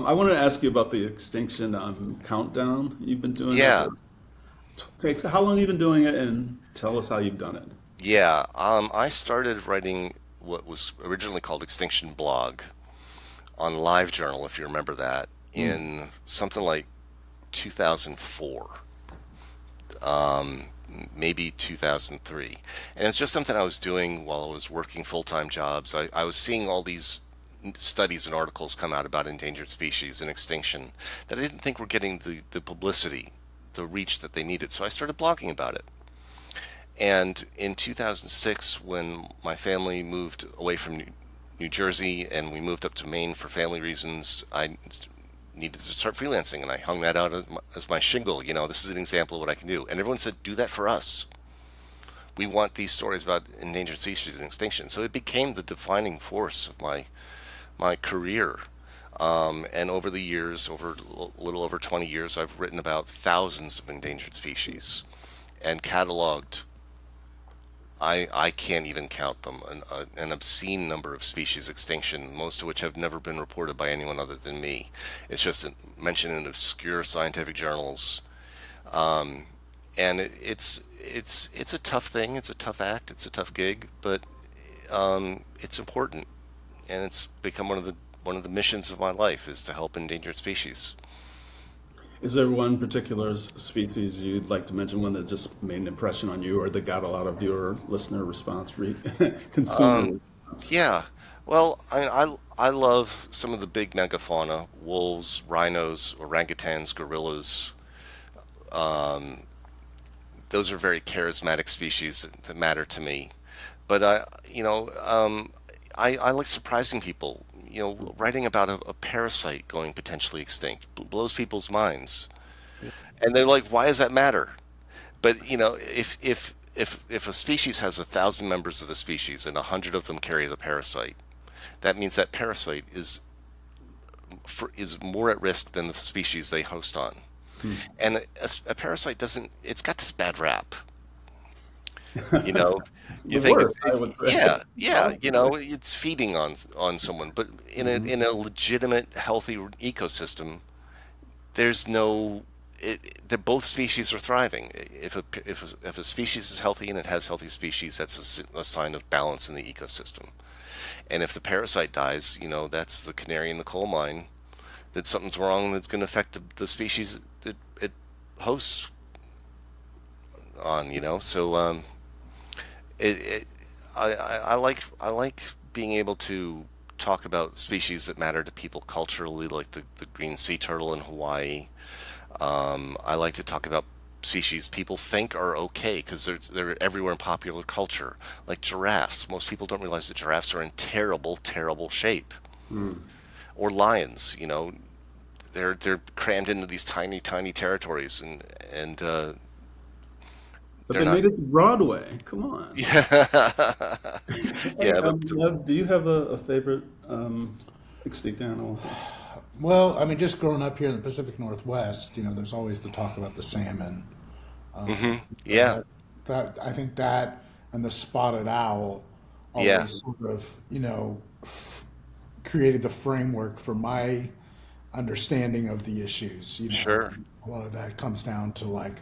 I wanted to ask you about the extinction countdown. You've been doing that Yeah, for takes. How long have you been doing it, and tell us how you've done it. yeah. I started writing what was originally called Extinction Blog on LiveJournal, if you remember that, Mm. in something like 2004, maybe 2003. And it's just something I was doing while I was working full-time jobs. I was seeing all these studies and articles come out about endangered species and extinction that I didn't think were getting the publicity, the reach that they needed. So I started blogging about it. And in 2006, when my family moved away from New Jersey and we moved up to Maine for family reasons, I needed to start freelancing, and I hung that out as my shingle. This is an example of what I can do. And everyone said, do that for us. We want these stories about endangered species and extinction. So it became the defining force of my career. And over the years, over a little over 20 years, I've written about thousands of endangered species and cataloged. I can't even count them, an obscene number of species extinction, most of which have never been reported by anyone other than me. It's just mentioned in obscure scientific journals, and it's a tough thing. It's a tough act. It's a tough gig, but it's important, and it's become one of the missions of my life is to help endangered species. Is there one particular species you'd like to mention, one that just made an impression on you, or that got a lot of viewer, listener response, consumer response? Yeah. Well, I love some of the big megafauna: wolves, rhinos, orangutans, gorillas. Those are very charismatic species that matter to me. But I like surprising people. Writing about a parasite going potentially extinct blows people's minds, and they're like, "Why does that matter?" But if a species has 1,000 members of the species and 100 of them carry the parasite, that means that parasite is more at risk than the species they host on. Hmm. And a parasite doesn't. It's got this bad rap. You know, you The think worst, I would say. yeah, yeah. Honestly. It's feeding on someone, but Mhm. in a legitimate, healthy ecosystem, there's no. Both species are thriving. If a species is healthy and it has healthy species, that's a sign of balance in the ecosystem. And if the parasite dies, that's the canary in the coal mine that something's wrong that's going to affect the species that it hosts on. So it, it I like being able to talk about species that matter to people culturally, like the green sea turtle in Hawaii. I like to talk about species people think are okay because they're everywhere in popular culture, like giraffes. Most people don't realize that giraffes are in terrible, terrible shape. Mm. Or lions, they're crammed into these tiny, tiny territories, and But they're they not. made it to Broadway. Come on. Yeah, Hey, yeah, but Lev, do you have a favorite extinct animal? Well, I mean, just growing up here in the Pacific Northwest, there's always the talk about the salmon. hmm yeah, That I think that and the spotted owl yeah, always sort of, created the framework for my understanding of the issues. sure, A lot of that comes down to like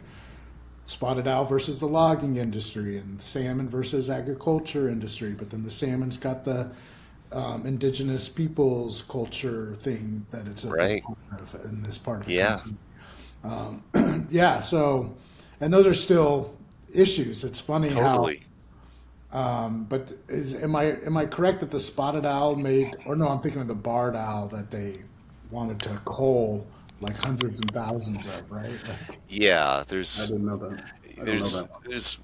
spotted owl versus the logging industry and salmon versus agriculture industry. But then the salmon's got the indigenous peoples culture thing that it's a big right, part of in this part of the yeah, country. Yeah, so, and those are still issues. It's funny how, totally. but am I correct that the spotted owl made, or no, I'm thinking of the barred owl that they wanted to cull like hundreds and thousands of, right? Like, Yeah, I didn't know that. I don't know there's that. there's